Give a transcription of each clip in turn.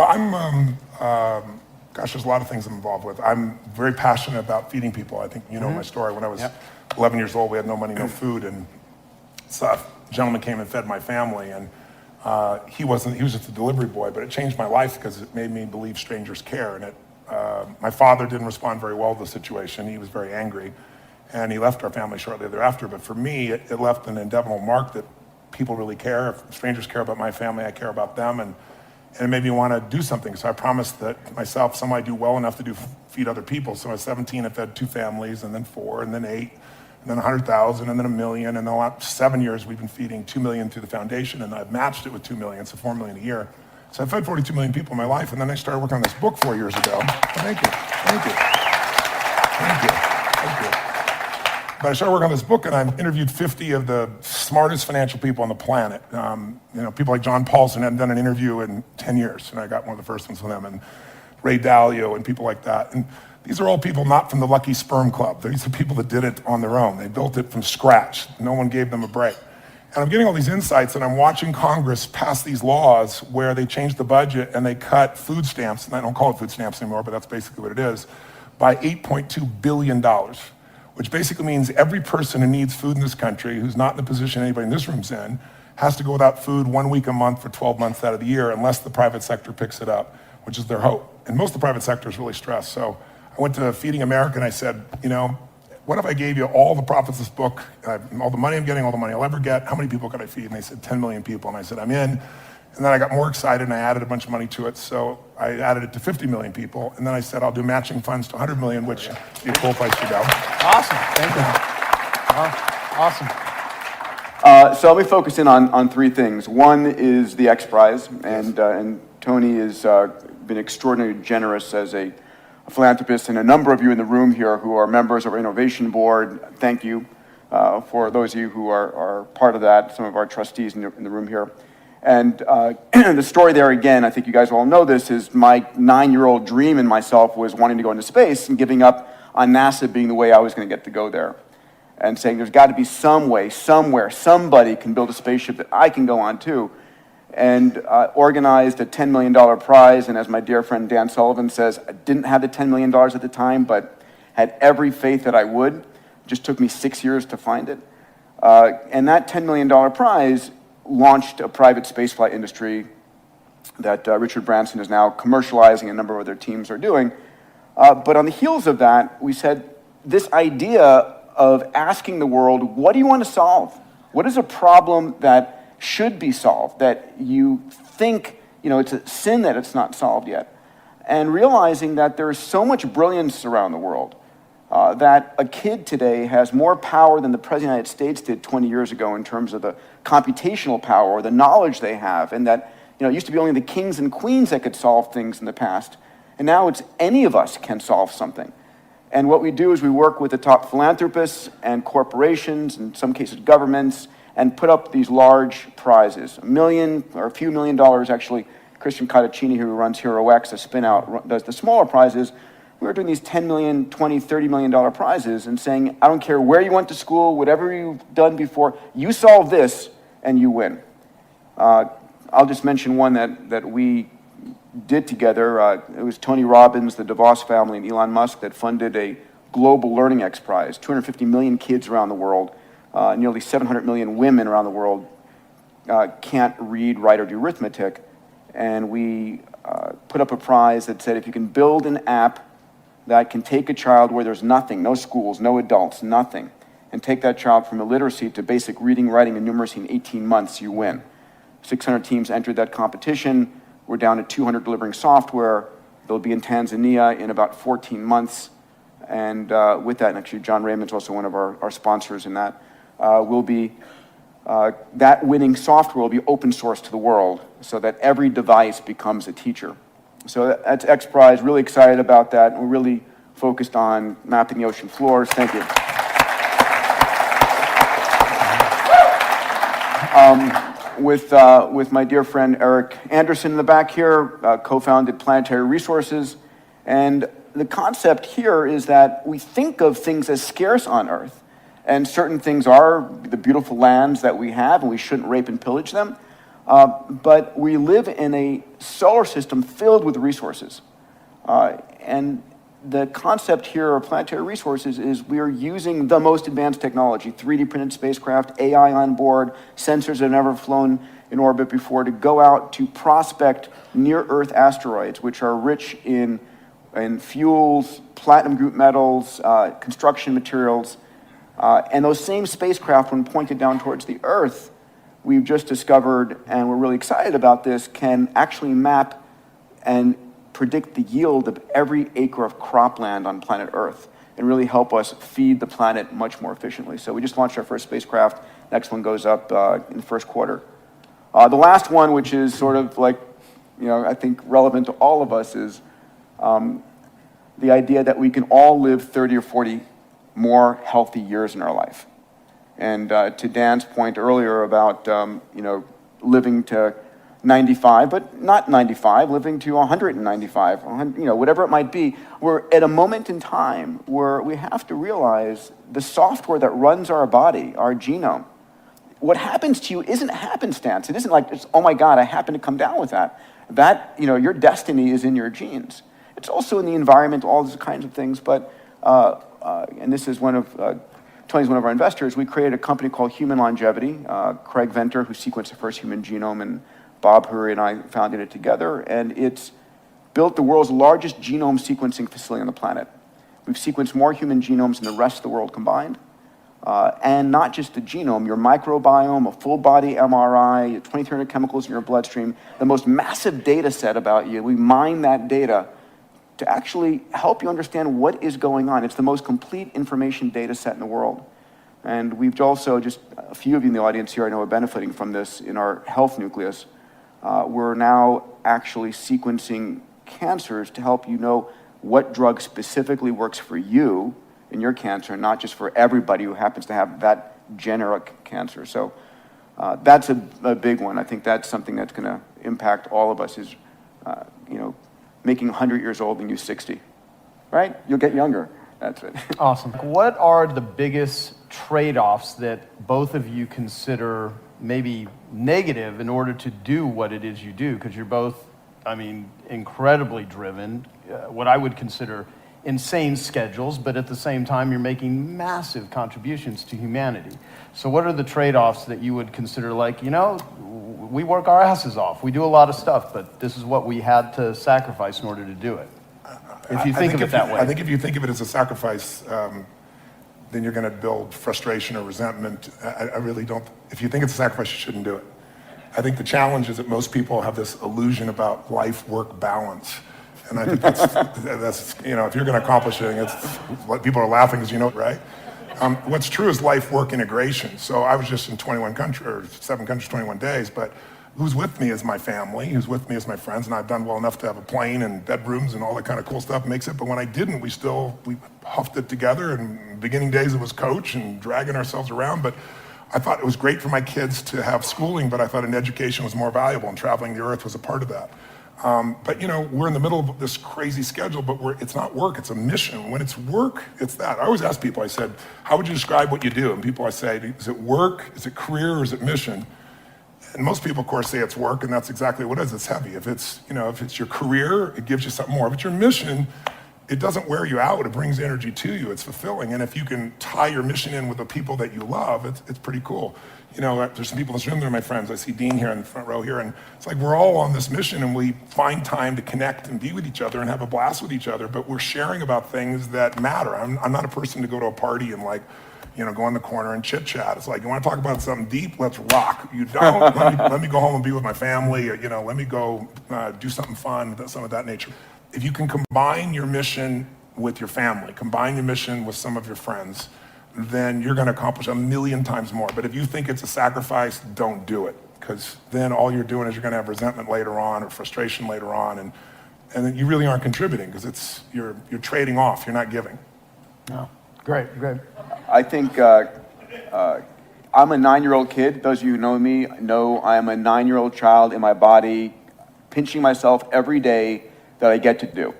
Well, gosh, there's a lot of things I'm involved with. I'm very passionate about feeding people. I think you know my story. When I was 11 years old, we had no money, no food, and a gentleman came and fed my family, and he was just a delivery boy, but it changed my life because it made me believe strangers care. And my father didn't respond very well to the situation. He was very angry, and he left our family shortly thereafter. But for me, it left an indelible mark that people really care. If strangers care about my family, I care about them, and it made me want to do something. So I promised that myself, somehow I do well enough to feed other people. So I was 17, I fed 2 families, and then 4, and then 8, and then 100,000, and then 1 million. And the last 7 years, we've been feeding 2 million through the foundation, and I've matched it with 2 million, so 4 million a year. So I fed 42 million people in my life, and then I started working on this book 4 years ago. Thank you. But I started working on this book, and I interviewed 50 of the smartest financial people on the planet. People like John Paulson hadn't done an interview in 10 years, and I got one of the first ones with him, and Ray Dalio and people like that. And these are all people not from the Lucky Sperm Club. These are people that did it on their own. They built it from scratch. No one gave them a break. And I'm getting all these insights, and I'm watching Congress pass these laws where they change the budget and they cut food stamps, and I don't call it food stamps anymore, but that's basically what it is, by $8.2 billion. Which basically means every person who needs food in this country, who's not in the position anybody in this room's in, has to go without food 1 week a month for 12 months out of the year, unless the private sector picks it up, which is their hope. And most of the private sector is really stressed. So I went to Feeding America and I said, what if I gave you all the profits of this book, all the money I'm getting, all the money I'll ever get, how many people could I feed? And they said 10 million people. And I said, I'm in. And then I got more excited and I added a bunch of money to it. So I added it to 50 million people. And then I said, I'll do matching funds to 100 million, which would be a cool place to go. Awesome, thank you. Awesome. So let me focus in on 3 things. One is the X Prize, and Tony has been extraordinarily generous as a philanthropist, and a number of you in the room here who are members of our Innovation Board, thank you for those of you who are part of that, some of our trustees in the room here. And the story there, again, I think you guys all know this, is my 9-year-old dream in myself was wanting to go into space and giving up on NASA being the way I was going to get to go there. And saying there's got to be some way, somewhere, somebody can build a spaceship that I can go on too. And organized a $10 million prize, and as my dear friend Dan Sullivan says, I didn't have the $10 million at the time, but had every faith that I would. It just took me 6 years to find it. And that $10 million prize launched a private spaceflight industry that Richard Branson is now commercializing, a number of other teams are doing. But on the heels of that, we said this idea of asking the world, what do you want to solve? What is a problem that should be solved, that you think, it's a sin that it's not solved yet? And realizing that there is so much brilliance around the world, that a kid today has more power than the President of the United States did 20 years ago in terms of the computational power or the knowledge they have, and that it used to be only the kings and queens that could solve things in the past, and now it's any of us can solve something. And what we do is we work with the top philanthropists and corporations, in some cases governments, and put up these large prizes, $1 million or a few $1 million actually. Christian Cottaccini, who runs HeroX, a spin-out, does the smaller prizes. We're doing these $10 million, $20, $30 million prizes and saying, I don't care where you went to school, whatever you've done before, you solve this and you win. I'll just mention one that we did together. It was Tony Robbins, the DeVos family, and Elon Musk that funded a global learning X Prize. 250 million kids around the world, nearly 700 million women around the world can't read, write, or do arithmetic. And we put up a prize that said if you can build an app that can take a child where there's nothing, no schools, no adults, nothing, and take that child from illiteracy to basic reading, writing, and numeracy in 18 months, you win. 600 teams entered that competition. We're down to 200 delivering software. They'll be in Tanzania in about 14 months. And with that, and actually John Raymond's also one of our sponsors in that, that winning software will be open source to the world so that every device becomes a teacher. So that's X Prize, really excited about that. We're really focused on mapping the ocean floors. Thank you. With my dear friend Eric Anderson in the back here, co-founded Planetary Resources. And the concept here is that we think of things as scarce on Earth. And certain things are the beautiful lands that we have, and we shouldn't rape and pillage them. But we live in a solar system filled with resources. And the concept here of planetary resources is we are using the most advanced technology, 3D printed spacecraft, AI on board, sensors that have never flown in orbit before, to go out to prospect near-Earth asteroids, which are rich in fuels, platinum group metals, construction materials. And those same spacecraft, when pointed down towards the Earth, we've just discovered, and we're really excited about this, can actually map and predict the yield of every acre of cropland on planet Earth and really help us feed the planet much more efficiently. So we just launched our first spacecraft. Next one goes up in the first quarter. The last one, which is sort of like, I think relevant to all of us, is the idea that we can all live 30 or 40 more healthy years in our life. And to Dan's point earlier about, living to 95, but not 95, living to 195, whatever it might be. We're at a moment in time where we have to realize the software that runs our body, our genome, what happens to you isn't happenstance. It isn't like, oh my God, I happen to come down with that. That, your destiny is in your genes. It's also in the environment, all those kinds of things. But, and this is Tony's one of our investors. We created a company called Human Longevity. Craig Venter, who sequenced the first human genome, and Bob Hurry and I founded it together. And it's built the world's largest genome sequencing facility on the planet. We've sequenced more human genomes than the rest of the world combined. And not just the genome, your microbiome, a full body MRI, 2,300 chemicals in your bloodstream, the most massive data set about you. We mine that data to actually help you understand what is going on. It's the most complete information data set in the world. And we've also, just a few of you in the audience here I know are benefiting from this in our health nucleus. We're now actually sequencing cancers to help you know what drug specifically works for you in your cancer, not just for everybody who happens to have that generic cancer. So that's a big one. I think that's something that's going to impact all of us is, making 100 years old and you 60, right? You'll get younger. That's it. Awesome. What are the biggest trade-offs that both of you consider maybe negative in order to do what it is you do? Because you're both, incredibly driven, what I would consider insane schedules, but at the same time, you're making massive contributions to humanity. So what are the trade-offs that you would consider like, we work our asses off. We do a lot of stuff, but this is what we had to sacrifice in order to do it. If you think of it that way. I think if you think of it as a sacrifice, then you're going to build frustration or resentment. I really don't. If you think it's a sacrifice, you shouldn't do it. I think the challenge is that most people have this illusion about life-work balance. And I think that's if you're going to accomplish it, it's what people are laughing because right? What's true is life-work integration. So I was just in 7 countries, 21 days, but who's with me is my family, who's with me is my friends, and I've done well enough to have a plane and bedrooms and all that kind of cool stuff makes it. But when I didn't, we huffed it together. And beginning days it was coach and dragging ourselves around. But I thought it was great for my kids to have schooling, but I thought an education was more valuable, and traveling the earth was a part of that. But we're in the middle of this crazy schedule, but it's not work, it's a mission. When it's work, it's that. I always ask people, I said, how would you describe what you do? And people, I say, is it work, is it career, or is it mission? And most people, of course, say it's work, and that's exactly what it is. It's heavy. If it's your career, it gives you something more. If it's your mission, it doesn't wear you out. It brings energy to you. It's fulfilling. And if you can tie your mission in with the people that you love, it's pretty cool. There's some people in this room that are my friends. I see Dean here in the front row here, and it's like we're all on this mission, and we find time to connect and be with each other and have a blast with each other, but we're sharing about things that matter. I'm not a person to go to a party and go in the corner and chit chat. It's like, you want to talk about something deep? Let's rock. You don't? let me go home and be with my family. Or, let me go do something fun, something of that nature. If you can combine your mission with your family, combine your mission with some of your friends, then you're going to accomplish 1,000,000 times more. But if you think it's a sacrifice, don't do it, because then all you're doing is you're going to have resentment later on or frustration later on, and then you really aren't contributing because you're trading off. You're not giving. No, great. I think I'm a 9-year-old kid. Those of you who know me know I am a 9-year-old child in my body, pinching myself every day that I get to do.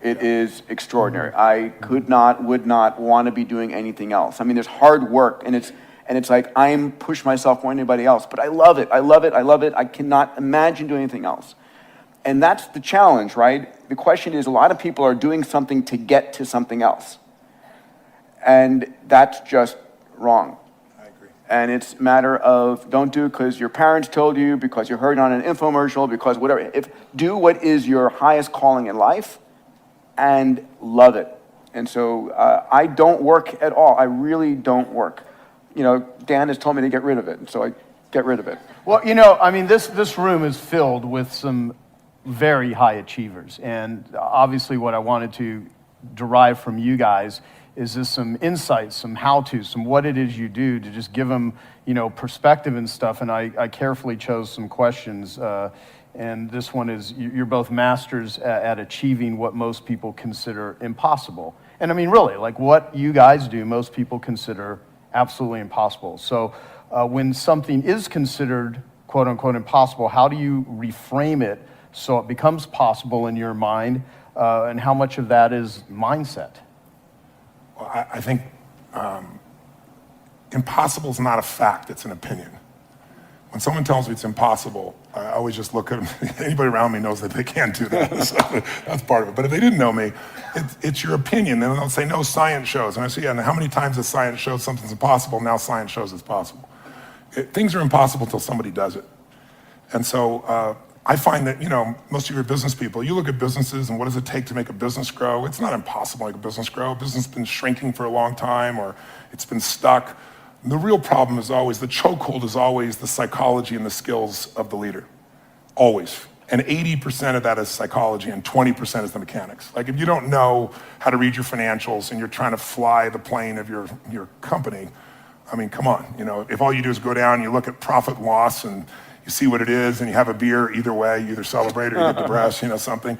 It is extraordinary. I would not want to be doing anything else. There's hard work, and And it's like, I'm pushing myself more than anybody else, but I love it. I love it. I love it. I cannot imagine doing anything else. And that's the challenge, right? The question is, a lot of people are doing something to get to something else. And that's just wrong. I agree. And it's a matter of, don't do it because your parents told you, because you heard it on an infomercial, because whatever. Do what is your highest calling in life and love it. And so I don't work at all. I really don't work. You know, Dan has told me to get rid of it, and so I get rid of it. Well, you know, I mean, this room is filled with some very high achievers. And obviously what I wanted to derive from you guys is just some insights, some how-tos, some what it is you do to just give them, you know, perspective and stuff. And I carefully chose some questions. And this one is, you're both masters at achieving what most people consider impossible. And I mean, really, like what you guys do, most people consider absolutely impossible. So when something is considered quote unquote impossible, how do you reframe it so it becomes possible in your mind? And how much of that is mindset? Well, I think impossible is not a fact, it's an opinion. When someone tells me it's impossible, I always just look at them. Anybody around me knows that they can't do that. So that's part of it. But if they didn't know me, it's your opinion. Then they'll say, no, science shows. And I say, yeah, and how many times has science showed something's impossible? Now science shows it's possible. Things are impossible until somebody does it. And so I find that, you know, most of your business people, you look at businesses and what does it take to make a business grow? It's not impossible to make a business grow. A business has been shrinking for a long time, or it's been stuck. The real problem is always, the chokehold is always the psychology and the skills of the leader. Always. And 80% of that is psychology and 20% is the mechanics. Like if you don't know how to read your financials and you're trying to fly the plane of your company, I mean, come on. You know, if all you do is go down and you look at profit and loss and you see what it is and you have a beer, either way, you either celebrate or you get depressed, you know, something,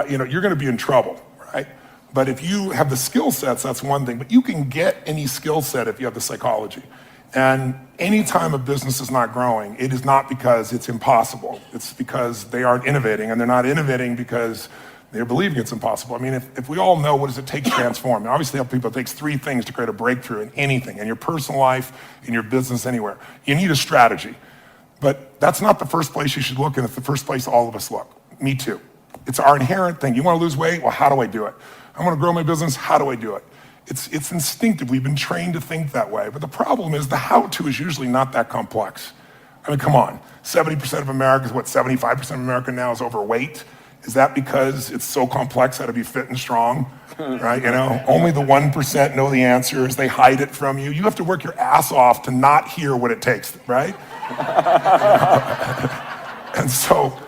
you know, you're gonna be in trouble, right? But if you have the skill sets, that's one thing. But you can get any skill set if you have the psychology. And anytime a business is not growing, it is not because it's impossible. It's because they aren't innovating, and they're not innovating because they're believing it's impossible. I mean, if we all know what does it take to transform, and obviously help people, it takes 3 things to create a breakthrough in anything, in your personal life, in your business, anywhere. You need a strategy. But that's not the first place you should look, and it's the first place all of us look. Me too. It's our inherent thing. You want to lose weight? Well, how do I do it? I want to grow my business. How do I do it? It's instinctive. We've been trained to think that way. But the problem is the how-to is usually not that complex. I mean, come on. 70% of America, 75% of America now is overweight. Is that because it's so complex how to be fit and strong? Right? You know, only the 1% know the answers. They hide it from you. You have to work your ass off to not hear what it takes, right? And so,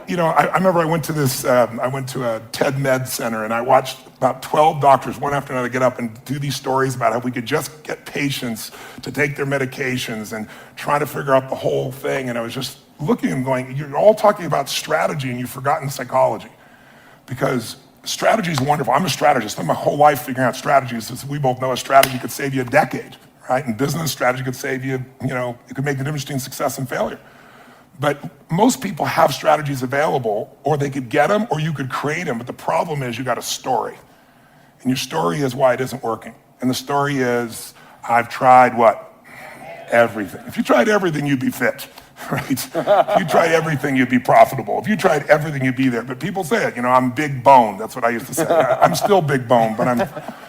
you know, I remember I went to a TED Med Center, and I watched about 12 doctors, one after another, get up and do these stories about how we could just get patients to take their medications and try to figure out the whole thing. And I was just looking and going, you're all talking about strategy and you've forgotten psychology. Because strategy is wonderful. I'm a strategist. I spent my whole life figuring out strategies. As we both know, a strategy could save you a decade, right? In business, strategy could save you, you know, it could make the difference between success and failure. But most people have strategies available, or they could get them, or you could create them. But the problem is you got a story. And your story is why it isn't working. And the story is, I've tried what? Everything. If you tried everything, you'd be fit, right? If you tried everything, you'd be profitable. If you tried everything, you'd be there. But people say it, you know, I'm big boned. That's what I used to say. I'm still big boned, but I'm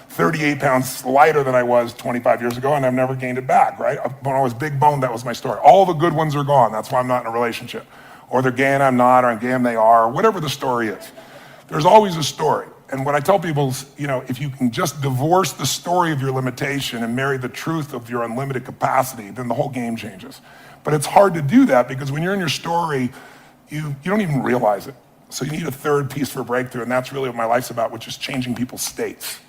38 pounds lighter than I was 25 years ago, and I've never gained it back, right? When I was big boned, that was my story. All the good ones are gone. That's why I'm not in a relationship. Or they're gay and I'm not, or I'm gay and they are, or whatever the story is. There's always a story. And what I tell people is, you know, if you can just divorce the story of your limitation and marry the truth of your unlimited capacity, then the whole game changes. But it's hard to do that because when you're in your story, you don't even realize it. So you need a third piece for a breakthrough, and that's really what my life's about, which is changing people's states.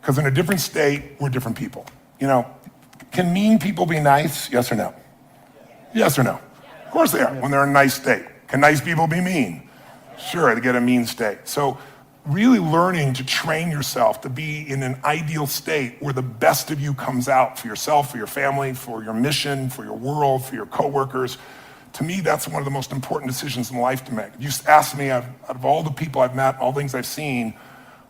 Because in a different state, we're different people. You know, can mean people be nice? Yes or no? Yes or no? Of course they are, when they're in a nice state. Can nice people be mean? Sure, they get a mean state. So really learning to train yourself to be in an ideal state where the best of you comes out for yourself, for your family, for your mission, for your world, for your coworkers. To me, that's one of the most important decisions in life to make. If you ask me, out of all the people I've met, all things I've seen,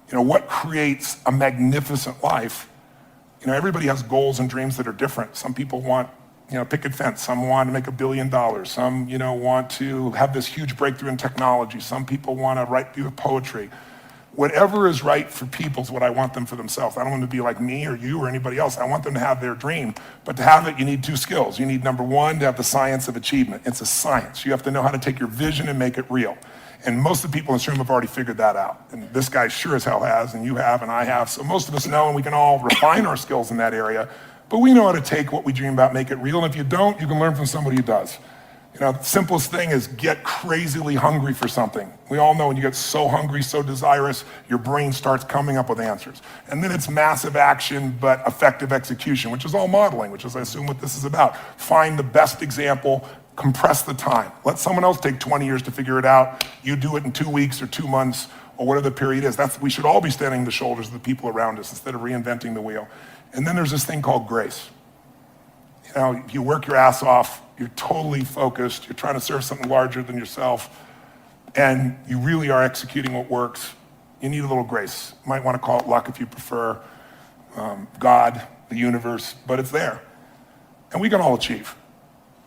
you know, what creates a magnificent life? everybody has goals and dreams that are different. Some people want, picket fence. Some want to make $1 billion. Some, want to have this huge breakthrough in technology. Some people want to write poetry. Whatever is right for people is what I want them for themselves. I don't want them to be like me or you or anybody else. I want them to have their dream. But to have it, you need 2 skills. You need, number 1, to have the science of achievement. It's a science. You have to know how to take your vision and make it real. And most of the people in this room have already figured that out. And this guy sure as hell has, and you have, and I have. So most of us know, and we can all refine our skills in that area. But we know how to take what we dream about, make it real. And if you don't, you can learn from somebody who does. The simplest thing is get crazily hungry for something. We all know when you get so hungry, so desirous, your brain starts coming up with answers. And then it's massive action, but effective execution, which is all modeling, which is, I assume, what this is about. Find the best example, compress the time. Let someone else take 20 years to figure it out. You do it in 2 weeks or 2 months or whatever the period is. We should all be standing on the shoulders of the people around us instead of reinventing the wheel. And then there's this thing called grace. If you work your ass off, you're totally focused, you're trying to serve something larger than yourself, and you really are executing what works, you need a little grace. You might want to call it luck if you prefer, God, the universe, but it's there. And we can all achieve.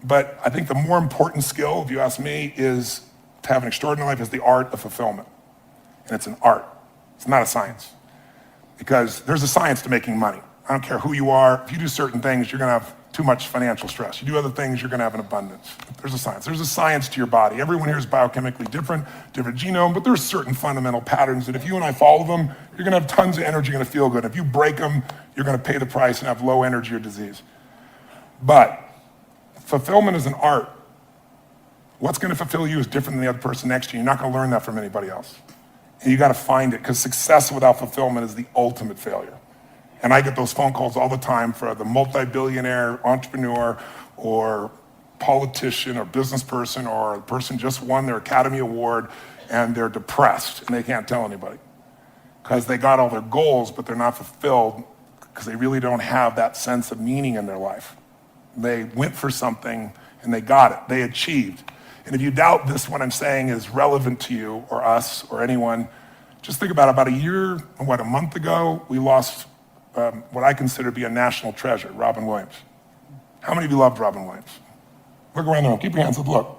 But I think the more important skill, if you ask me, is to have an extraordinary life is the art of fulfillment. And it's an art. It's not a science. Because there's a science to making money. I don't care who you are. If you do certain things, you're going to have too much financial stress. You do other things, you're going to have an abundance. There's a science. There's a science to your body. Everyone here is biochemically different genome, but there's certain fundamental patterns that if you and I follow them, you're going to have tons of energy, you're going to feel good. If you break them, you're going to pay the price and have low energy or disease. But fulfillment is an art. What's going to fulfill you is different than the other person next to you. You're not going to learn that from anybody else. And you got to find it, because success without fulfillment is the ultimate failure. And I get those phone calls all the time for the multi-billionaire entrepreneur or politician or business person or a person just won their Academy Award and they're depressed and they can't tell anybody because they got all their goals, but they're not fulfilled because they really don't have that sense of meaning in their life. They went for something and they got it. They achieved. And if you doubt this, what I'm saying is relevant to you or us or anyone, just think about a month ago, we lost what I consider to be a national treasure, Robin Williams. How many of you loved Robin Williams? Look around the room, keep your hands up, look.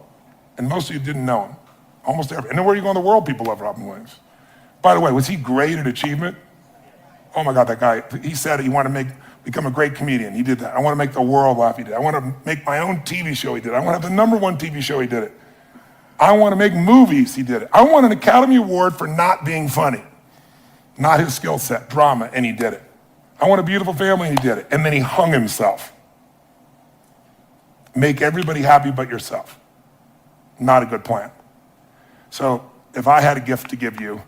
And most of you didn't know him. Almost every, and everywhere you go in the world, people love Robin Williams. By the way, was he great at achievement? Oh my God, that guy, he said he wanted to become a great comedian. He did that. I want to make the world laugh. He did. I want to make my own TV show. He did. I want to have the #1 TV show. He did it. I want to make movies. He did it. I want an Academy Award for not being funny. Not his skill set, drama, and he did it. I want a beautiful family, and he did it. And then he hung himself. Make everybody happy but yourself. Not a good plan. So if I had a gift to give you,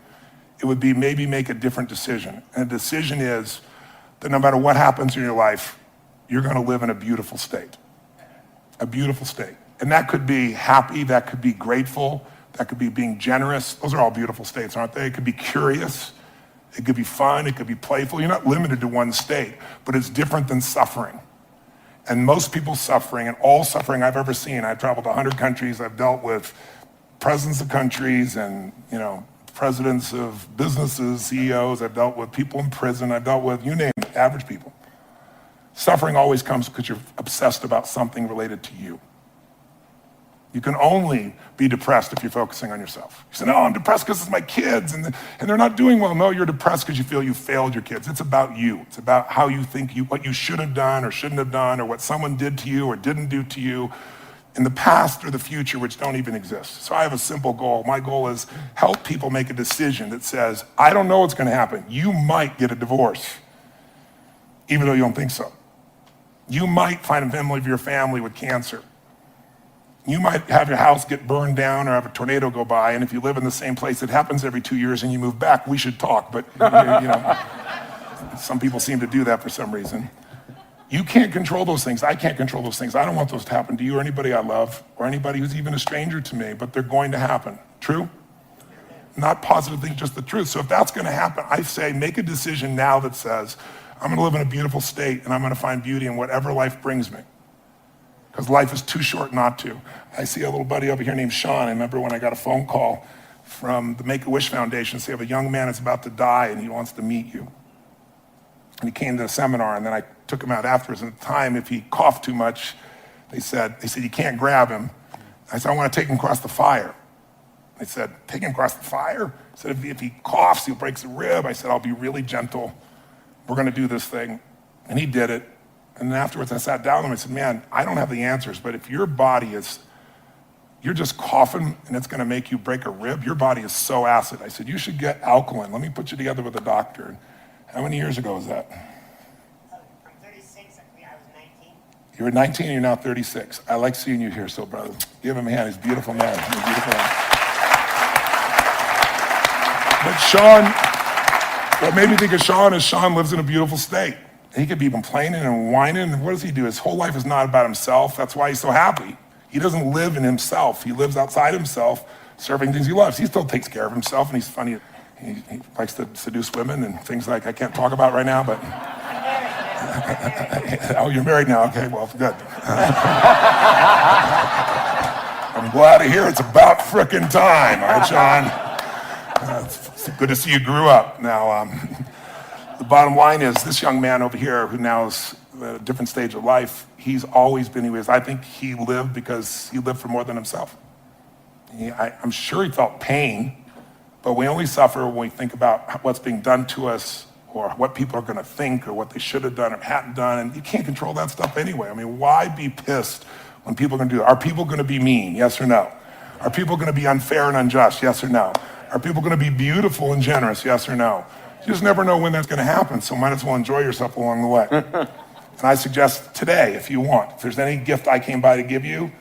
it would be maybe make a different decision. And the decision is that no matter what happens in your life, you're going to live in a beautiful state. A beautiful state. And that could be happy, that could be grateful, that could be being generous. Those are all beautiful states, aren't they? It could be curious. It could be fun, it could be playful. You're not limited to one state, but it's different than suffering. And most people's suffering, and all suffering I've ever seen, I've traveled to 100 countries, I've dealt with presidents of countries and, presidents of businesses, CEOs, I've dealt with people in prison, I've dealt with, you name it, average people. Suffering always comes because you're obsessed about something related to you. You can only be depressed if you're focusing on yourself. You say, no, I'm depressed because it's my kids and they're not doing well. No, you're depressed because you feel you failed your kids. It's about you. It's about how you think what you should have done or shouldn't have done or what someone did to you or didn't do to you in the past or the future, which don't even exist. So I have a simple goal. My goal is help people make a decision that says, I don't know what's going to happen. You might get a divorce, even though you don't think so. You might find a member of your family with cancer. You might have your house get burned down or have a tornado go by, and if you live in the same place, it happens every 2 years and you move back, we should talk, but some people seem to do that for some reason. You can't control those things. I can't control those things. I don't want those to happen to you or anybody I love or anybody who's even a stranger to me, but they're going to happen. True? Not positive things, just the truth. So if that's going to happen, I say make a decision now that says, I'm going to live in a beautiful state and I'm going to find beauty in whatever life brings me. Because life is too short not to. I see a little buddy over here named Sean. I remember when I got a phone call from the Make-A-Wish Foundation, say, I have a young man that's about to die and he wants to meet you. And he came to the seminar, and then I took him out afterwards. And at the time, if he coughed too much, they said, you can't grab him. I said, I want to take him across the fire. They said, take him across the fire? I said, if he coughs, he'll break a rib. I said, I'll be really gentle. We're going to do this thing. And he did it. And then afterwards, I sat down with him. I said, man, I don't have the answers, but if your body is, you're just coughing and it's going to make you break a rib, your body is so acid. I said, you should get alkaline. Let me put you together with a doctor. And how many years ago was that? I'm 36. I was 19. You were 19 and you're now 36. I like seeing you here, so brother. Give him a hand. He's a beautiful man. He's a beautiful man. But Sean, what made me think of Sean is Sean lives in a beautiful state. He could be complaining and whining. And what does he do? His whole life is not about himself. That's why he's so happy. He doesn't live in himself. He lives outside himself, serving things he loves. He still takes care of himself, and he's funny. He likes to seduce women and things like I can't talk about right now, but... Oh, you're married now? Okay, well, good. I'm glad to hear it's about frickin' time, all right, Sean? It's good to see you grew up. Now, the bottom line is this young man over here who now is at a different stage of life, he's always been who he is. I think he lived because he lived for more than himself. I'm sure he felt pain, but we only suffer when we think about what's being done to us or what people are going to think or what they should have done or hadn't done, and you can't control that stuff anyway. I mean, why be pissed when people are going to do that? Are people going to be mean? Yes or no? Are people going to be unfair and unjust? Yes or no? Are people going to be beautiful and generous? Yes or no? You just never know when that's going to happen, so might as well enjoy yourself along the way. And I suggest today, if you want, if there's any gift I came by to give you,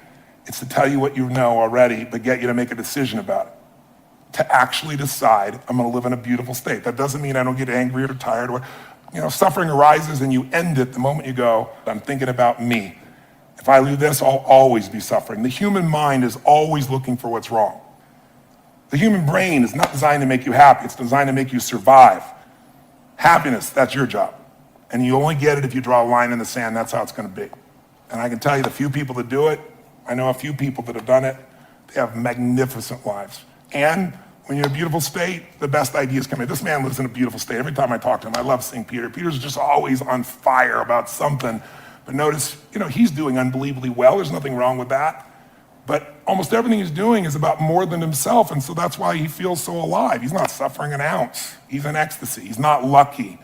it's to tell you what you know already, but get you to make a decision about it. To actually decide, I'm going to live in a beautiful state. That doesn't mean I don't get angry or tired. Suffering arises and you end it the moment you go, I'm thinking about me. If I do this, I'll always be suffering. The human mind is always looking for what's wrong. The human brain is not designed to make you happy. It's designed to make you survive. Happiness, that's your job. And you only get it if you draw a line in the sand. That's how it's going to be. And I can tell you the few people that do it, I know a few people that have done it, they have magnificent lives. And when you're in a beautiful state, the best ideas come in. This man lives in a beautiful state. Every time I talk to him, I love seeing Peter. Peter's just always on fire about something. But notice, he's doing unbelievably well. There's nothing wrong with that. But almost everything he's doing is about more than himself. And so that's why he feels so alive. He's not suffering an ounce. He's in ecstasy. He's not lucky.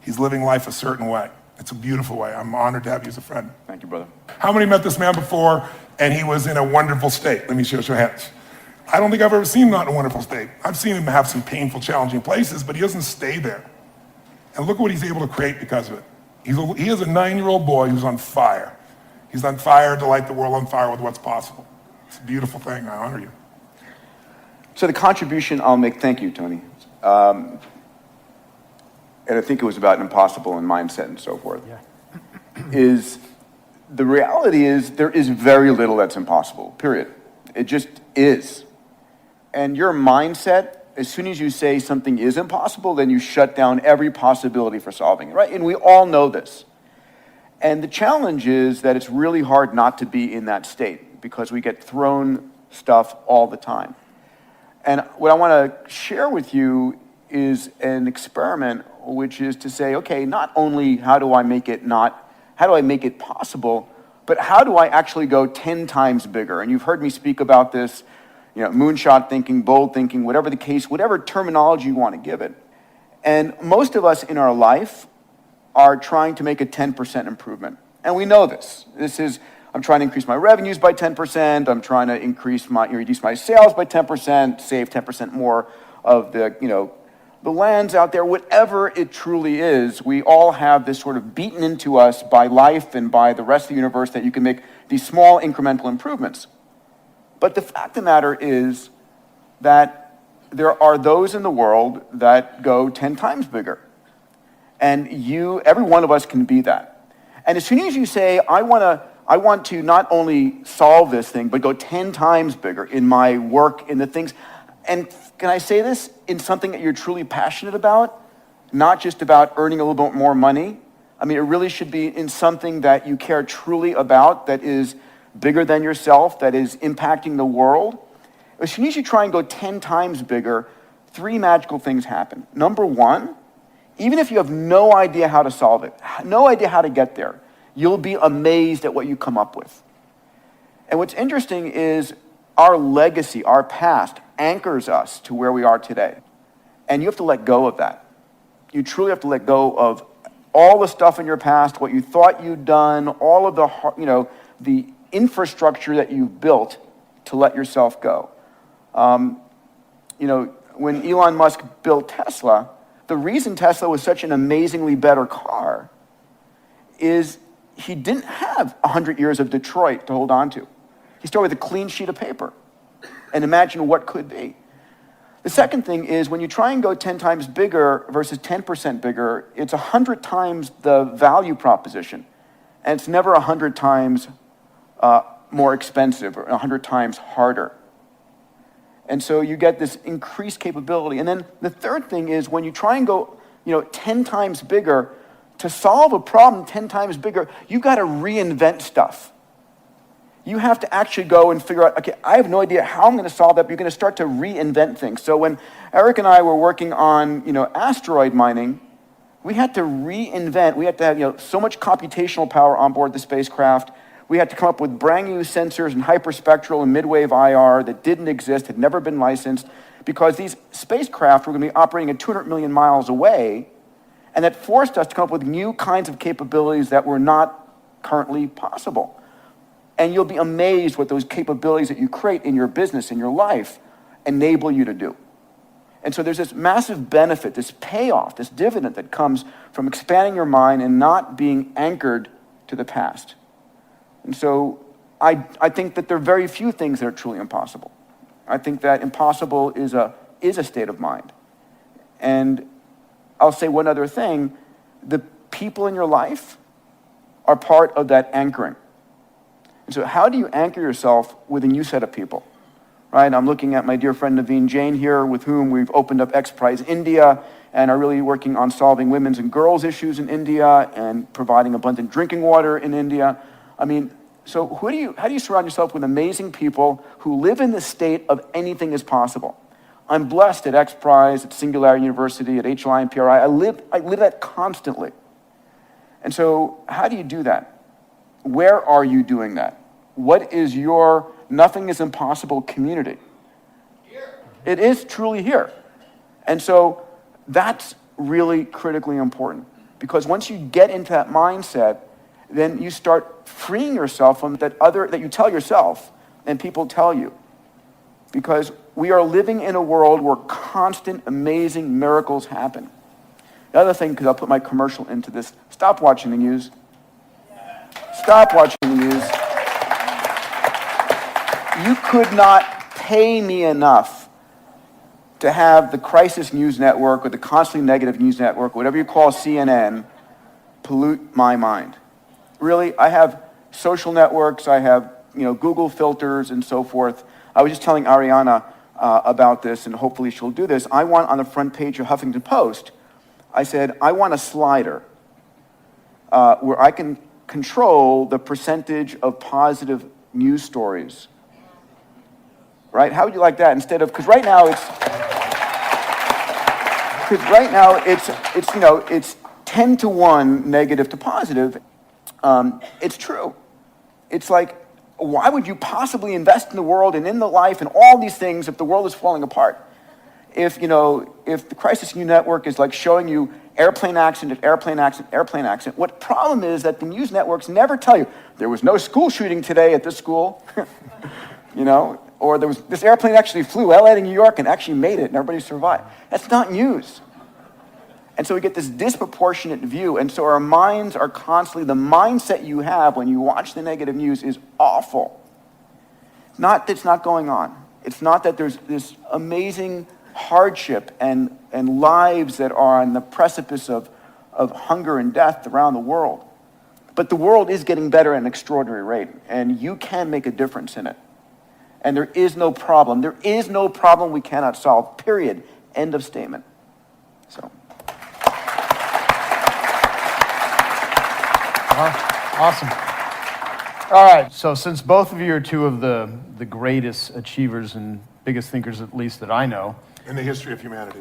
He's living life a certain way. It's a beautiful way. I'm honored to have you as a friend. Thank you, brother. How many met this man before and he was in a wonderful state? Let me show your hands. I don't think I've ever seen him not in a wonderful state. I've seen him have some painful, challenging places, but he doesn't stay there. And look what he's able to create because of it. He is a 9-year-old boy who's on fire. He's on fire to light the world on fire with what's possible. It's a beautiful thing. I honor you. So the contribution I'll make, thank you, Tony. And I think it was about impossible and mindset and so forth. Yeah. Is the reality is there is very little that's impossible, period. It just is. And your mindset, as soon as you say something is impossible, then you shut down every possibility for solving it, right? And we all know this. And the challenge is that it's really hard not to be in that state because we get thrown stuff all the time. And what I want to share with you is an experiment, which is to say, okay, not only how do I make it possible, but how do I actually go 10 times bigger? And you've heard me speak about this, moonshot thinking, bold thinking, whatever the case, whatever terminology you want to give it. And most of us in our life are trying to make a 10% improvement. And we know this. I'm trying to increase my revenues by 10%. I'm trying to reduce my sales by 10%, save 10% more of the lands out there, whatever it truly is. We all have this sort of beaten into us by life and by the rest of the universe that you can make these small incremental improvements. But the fact of the matter is that there are those in the world that go 10 times bigger. And every one of us can be that. And as soon as you say, I want to not only solve this thing, but go 10 times bigger in my work, in the things, and can I say this, in something that you're truly passionate about, not just about earning a little bit more money. I mean, it really should be in something that you care truly about, that is bigger than yourself, that is impacting the world. As soon as you try and go 10 times bigger, 3 magical things happen. Number one, even if you have no idea how to solve it, no idea how to get there, you'll be amazed at what you come up with. And what's interesting is our legacy, our past, anchors us to where we are today. And you have to let go of that. You truly have to let go of all the stuff in your past, what you thought you'd done, all of the infrastructure that you've built to let yourself go. When Elon Musk built Tesla, the reason Tesla was such an amazingly better car is he didn't have 100 years of Detroit to hold on to. He started with a clean sheet of paper and imagine what could be. The second thing is when you try and go 10 times bigger versus 10% bigger, it's 100 times the value proposition. And it's never 100 times more expensive or 100 times harder. And so you get this increased capability. And then the third thing is when you try and go 10 times bigger, to solve a problem 10 times bigger, you've got to reinvent stuff. You have to actually go and figure out, okay, I have no idea how I'm going to solve that, but you're going to start to reinvent things. So when Eric and I were working on, asteroid mining, we had to reinvent. We had to have, so much computational power on board the spacecraft. We had to come up with brand new sensors and hyperspectral and midwave IR that didn't exist, had never been licensed, because these spacecraft were going to be operating at 200 million miles away, and that forced us to come up with new kinds of capabilities that were not currently possible. And you'll be amazed what those capabilities that you create in your business, in your life, enable you to do. And so there's this massive benefit, this payoff, this dividend that comes from expanding your mind and not being anchored to the past. And so I think that there are very few things that are truly impossible. I think that impossible is a state of mind. And I'll say one other thing. The people in your life are part of that anchoring. And so how do you anchor yourself with a new set of people? Right? I'm looking at my dear friend Naveen Jain here, with whom we've opened up X Prize India and are really working on solving women's and girls' issues in India and providing abundant drinking water in India. I mean, so how do you surround yourself with amazing people who live in the state of anything is possible? I'm blessed at X Prize, at Singularity University, at HLI and PRI. I live that constantly. And so how do you do that? Where are you doing that? What is your nothing is impossible community? Here. It is truly here. And so that's really critically important, because once you get into that mindset, then you start freeing yourself from that you tell yourself and people tell you. Because we are living in a world where constant, amazing miracles happen. The other thing, because I'll put my commercial into this, stop watching the news. Stop watching the news. You could not pay me enough to have the Crisis News Network or the Constantly Negative News Network, whatever you call CNN, pollute my mind. Really, I have social networks, I have Google filters and so forth. I was just telling Ariana about this, and hopefully she'll do this. I want on the front page of Huffington Post, I said, I want a slider where I can control the percentage of positive news stories. Right? How would you like that instead of, because right now it's 10 to 1 negative to positive. It's true. It's like, why would you possibly invest in the world and in the life and all these things if the world is falling apart? If the Crisis News Network is like showing you airplane accident, airplane accident, airplane accident, what problem is that the news networks never tell you, there was no school shooting today at this school, or there was this airplane actually flew LA to New York and actually made it and everybody survived. That's not news. And so we get this disproportionate view. And so our minds are constantly, the mindset you have when you watch the negative news is awful. Not that it's not going on. It's not that there's this amazing hardship and lives that are on the precipice of hunger and death around the world. But the world is getting better at an extraordinary rate, and you can make a difference in it. And there is no problem. There is no problem we cannot solve, period. End of statement. So. Awesome. All right, so since both of you are two of the greatest achievers and biggest thinkers, at least that I know. In the history of humanity.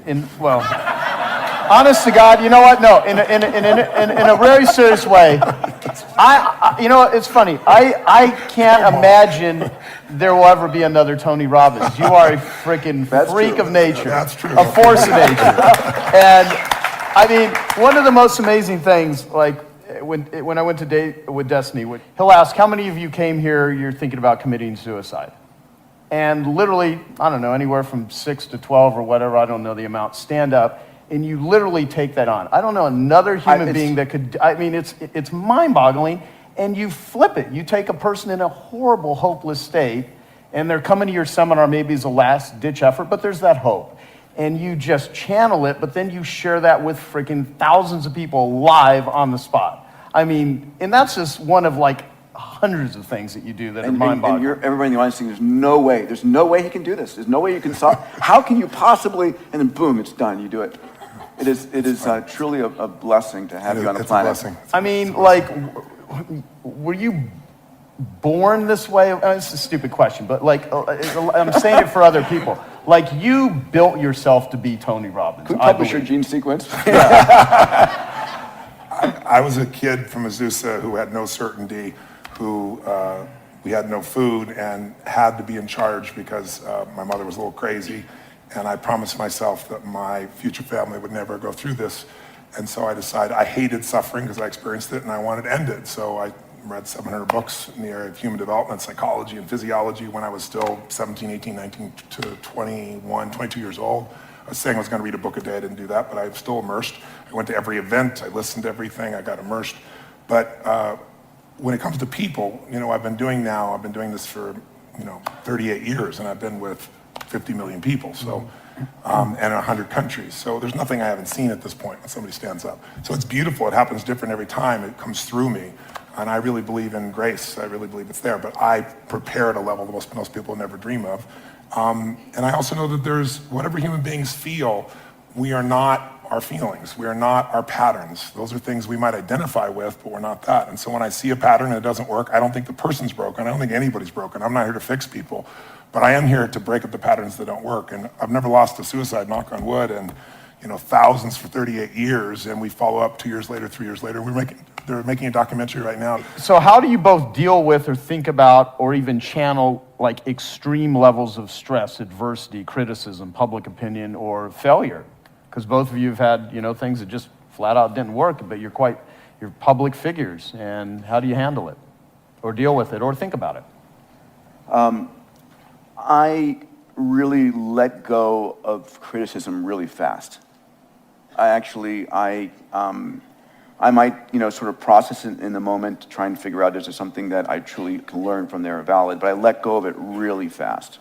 honest to God, you know what? No, in a very serious way, you know what? It's funny. I can't imagine there will ever be another Tony Robbins. You are a freaking freak of nature. That's true. A force of nature. And I mean, one of the most amazing things, like when I went to date with Destiny, he'll ask, how many of you came here, you're thinking about committing suicide? And literally, I don't know, anywhere from 6 to 12 or whatever, I don't know the amount, stand up, and you literally take that on. I don't know another human being that could, I mean, it's mind-boggling, and you flip it. You take a person in a horrible, hopeless state, and they're coming to your seminar maybe as a last-ditch effort, but there's that hope. And you just channel it, but then you share that with freaking thousands of people live on the spot. I mean, and that's just one of like hundreds of things that you do that are mind-boggling. And everybody in the audience thinking, there's no way he can do this. There's no way you can solve. How can you possibly? And then boom, it's done. You do it. It is truly a blessing to have you on the planet. It's a blessing. I mean, like, were you born this way? It's a stupid question, but like, I'm saying it for other people. Like, you built yourself to be Tony Robbins. Can we publish your gene sequence? I was a kid from Azusa who had no certainty, who we had no food and had to be in charge because my mother was a little crazy. And I promised myself that my future family would never go through this. And so I decided I hated suffering because I experienced it and I wanted to end it. So I read 700 books in the area of human development, psychology, and physiology when I was still 17, 18, 19 to 21, 22 years old. I was saying I was going to read a book a day. I didn't do that, but I was still immersed. I went to every event. I listened to everything. I got immersed. But when it comes to people, I've been doing this for, 38 years, and I've been with 50 million people, so, and 100 countries. So there's nothing I haven't seen at this point when somebody stands up. So it's beautiful. It happens different every time. It comes through me. And I really believe in grace. I really believe it's there. But I prepare at a level that most people never dream of. And I also know that there's, whatever human beings feel, we are not our feelings. We are not our patterns. Those are things we might identify with, but we're not that. And so when I see a pattern and it doesn't work, I don't think the person's broken. I don't think anybody's broken. I'm not here to fix people. But I am here to break up the patterns that don't work. And I've never lost a suicide, knock on wood, and thousands for 38 years. And we follow up 2 years later, 3 years later. They're making a documentary right now. So how do you both deal with or think about or even channel like extreme levels of stress, adversity, criticism, public opinion, or failure? Because both of you have had, things that just flat out didn't work, but you're public figures. And how do you handle it or deal with it or think about it? I really let go of criticism really fast. I might, sort of process it in the moment, try and figure out is there something that I truly can learn from there valid, but I let go of it really fast.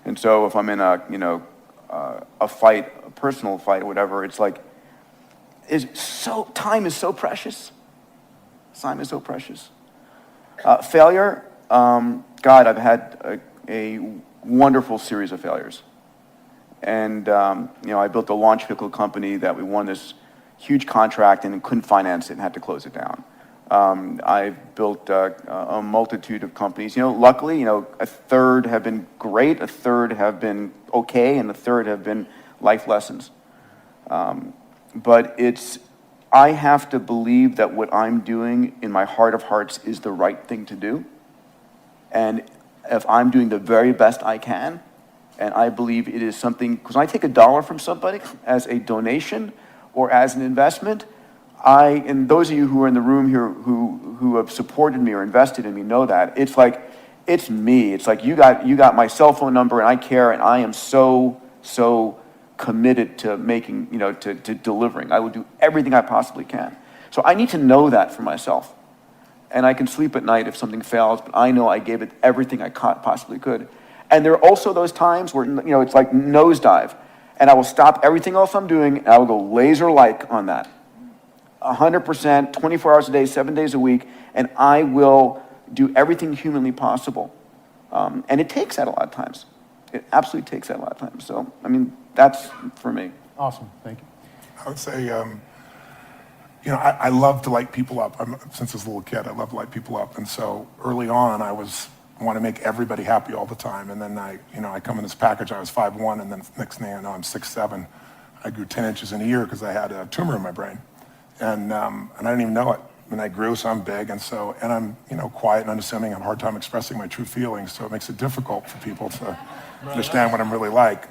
And so if I'm in a fight, a personal fight or whatever, it's like, time is so precious. Time is so precious. Failure, God, I've had a wonderful series of failures. And, I built a launch vehicle company that we won this huge contract and couldn't finance it and had to close it down. I've built a multitude of companies. Luckily, a third have been great, a third have been okay, and a third have been life lessons. But I have to believe that what I'm doing in my heart of hearts is the right thing to do. And if I'm doing the very best I can, and I believe it is something, because when I take $1 from somebody as a donation or as an investment, and those of you who are in the room here who have supported me or invested in me know that, it's like, it's me. It's like you got my cell phone number and I care and I am so committed to making, to delivering. I will do everything I possibly can. So I need to know that for myself. And I can sleep at night if something fails, but I know I gave it everything I possibly could. And there are also those times where, it's like nosedive. And I will stop everything else I'm doing, and I will go laser-like on that. 100%, 24 hours a day, 7 days a week, and I will do everything humanly possible. And it takes that a lot of times. It absolutely takes that a lot of times. So, that's for me. Awesome, thank you. I would say, I love to light people up. Since I was a little kid, I love to light people up. And so early on, I want to make everybody happy all the time. And then I come in this package, I was 5'1", and then next thing I know, I'm 6'7", I grew 10 inches in a year because I had a tumor in my brain. And I didn't even know it. And I grew, so I'm big, and I'm, quiet and unassuming. I have a hard time expressing my true feelings, so it makes it difficult for people to understand what I'm really like.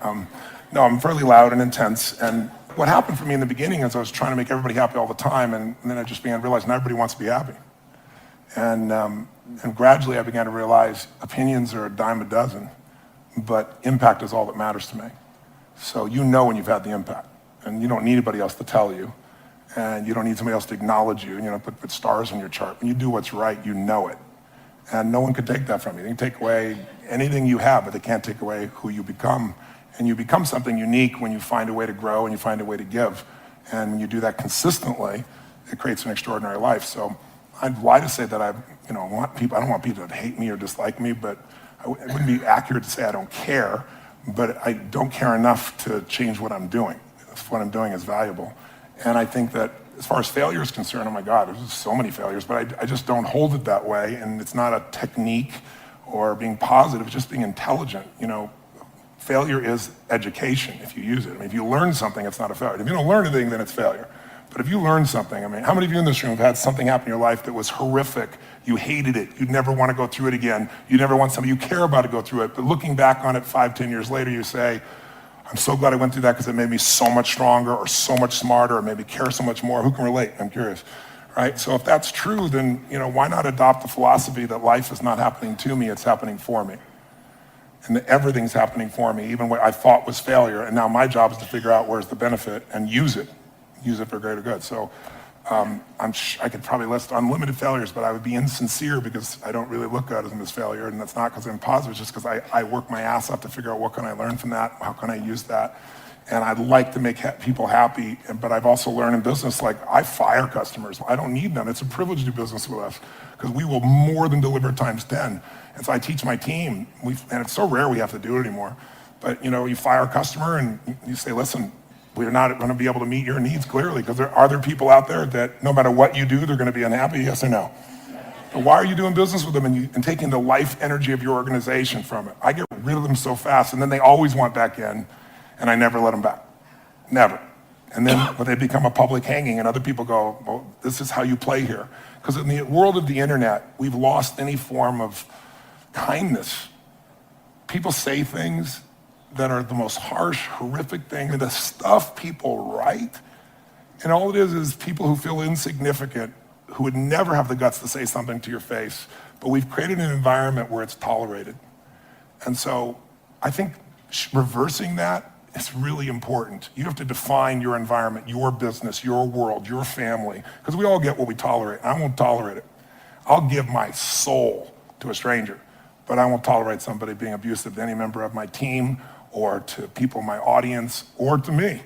No, I'm fairly loud and intense, and what happened for me in the beginning is I was trying to make everybody happy all the time, and then I just began to realize not everybody wants to be happy. And gradually I began to realize opinions are a dime a dozen, but impact is all that matters to me. So when you've had the impact, and you don't need anybody else to tell you. And you don't need somebody else to acknowledge you, put stars on your chart. When you do what's right, you know it. And no one can take that from you. They can take away anything you have, but they can't take away who you become. And you become something unique when you find a way to grow and you find a way to give. And when you do that consistently, it creates an extraordinary life. So I'd lie to say that I don't want people to hate me or dislike me, but it wouldn't be accurate to say I don't care, but I don't care enough to change what I'm doing. If what I'm doing is valuable. And I think that as far as failure is concerned, oh my God, there's so many failures, but I just don't hold it that way. And it's not a technique or being positive, it's just being intelligent. Failure is education if you use it. If you learn something, it's not a failure. If you don't learn anything, then it's failure. But if you learn something, how many of you in this room have had something happen in your life that was horrific? You hated it. You'd never want to go through it again. You never want somebody you care about to go through it. But looking back on it 5-10 years later, you say, I'm so glad I went through that because it made me so much stronger or so much smarter or maybe care so much more. Who can relate? I'm curious, right? So if that's true, then why not adopt the philosophy that life is not happening to me, it's happening for me. And that everything's happening for me, even what I thought was failure. And now my job is to figure out where's the benefit and use it for greater good. So I could probably list unlimited failures, but I would be insincere because I don't really look at them as failure, and that's not because I'm positive, it's just because I work my ass off to figure out what can I learn from that, how can I use that, and I'd like to make people happy, but I've also learned in business, I fire customers. I don't need them. It's a privilege to do business with us because we will more than deliver times 10. And so I teach my team, and it's so rare we have to do it anymore, but you fire a customer and you say, listen, we're not going to be able to meet your needs clearly because are there people out there that no matter what you do, they're going to be unhappy, yes or no? But why are you doing business with them and taking the life energy of your organization from it? I get rid of them so fast, and then they always want back in, and I never let them back, never. And then when they become a public hanging and other people go, well, this is how you play here. Because in the world of the internet, we've lost any form of kindness. People say things that are the most harsh, horrific thing, and the stuff people write. And all it is people who feel insignificant, who would never have the guts to say something to your face, but we've created an environment where it's tolerated. And so I think reversing that is really important. You have to define your environment, your business, your world, your family, because we all get what we tolerate. I won't tolerate it. I'll give my soul to a stranger, but I won't tolerate somebody being abusive to any member of my team or to people in my audience, or to me,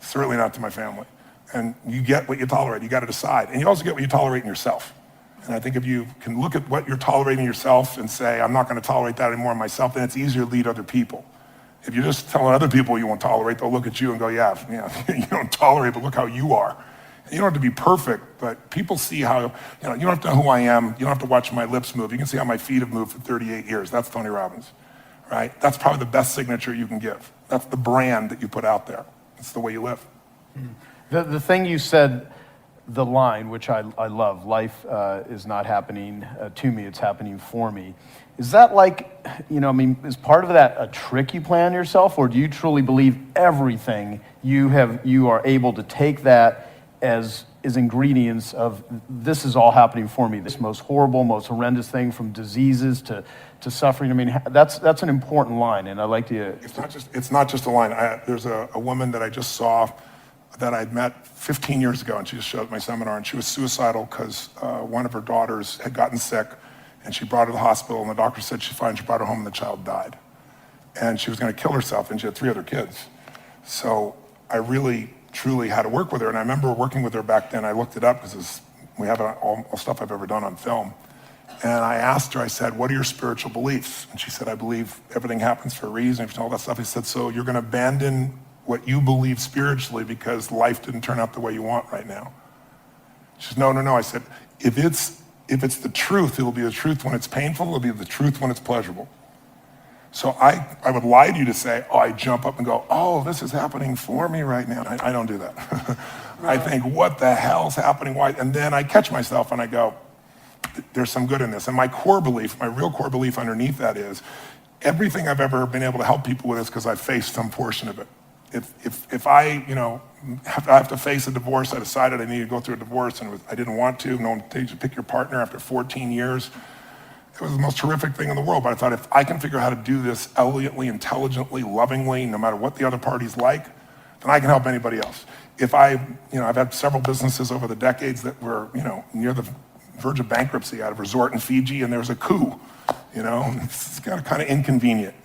certainly not to my family. And you get what you tolerate, you gotta decide. And you also get what you tolerate in yourself. And I think if you can look at what you're tolerating yourself and say, I'm not gonna tolerate that anymore in myself, then it's easier to lead other people. If you're just telling other people you won't tolerate, they'll look at you and go, yeah, you don't tolerate, but look how you are. And you don't have to be perfect, but people see how, you don't have to know who I am, you don't have to watch my lips move, you can see how my feet have moved for 38 years, that's Tony Robbins. Right? That's probably the best signature you can give. That's the brand that you put out there. It's the way you live. The thing you said, the line, which I love, life is not happening to me, it's happening for me. Is that is part of that a trick you play on yourself, or do you truly believe everything you are able to take that as ingredients of this is all happening for me, this most horrible, most horrendous thing from diseases to suffering? That's an important line, and I like to... It's not just a line. There's a woman that I just saw that I'd met 15 years ago, and she just showed up at my seminar, and she was suicidal because one of her daughters had gotten sick, and she brought her to the hospital, and the doctor said she's fine. She brought her home, and the child died. And she was going to kill herself, and she had 3 other kids. So I really, truly had to work with her, and I remember working with her back then. I looked it up because we have all stuff I've ever done on film. And I asked her, I said, what are your spiritual beliefs? And she said, I believe everything happens for a reason, and all that stuff. I said, so you're going to abandon what you believe spiritually because life didn't turn out the way you want right now? She said, no. I said, if it's the truth, it'll be the truth when it's painful, it'll be the truth when it's pleasurable. So I would lie to you to say, oh, I jump up and go, oh, this is happening for me right now. I don't do that. I think, what the hell's happening? Why? And then I catch myself and I go, there's some good in this. And my core belief, my real core belief underneath that is, everything I've ever been able to help people with is because I faced some portion of it. If I, have to face a divorce, I decided I needed to go through a divorce and I didn't want to. No one tells you to pick your partner after 14 years. It was the most horrific thing in the world, but I thought, if I can figure out how to do this elegantly, intelligently, lovingly, no matter what the other party's like, then I can help anybody else. If I've had several businesses over the decades that were, near the verge of bankruptcy. I had a resort in Fiji and there was a coup, it's kind of inconvenient,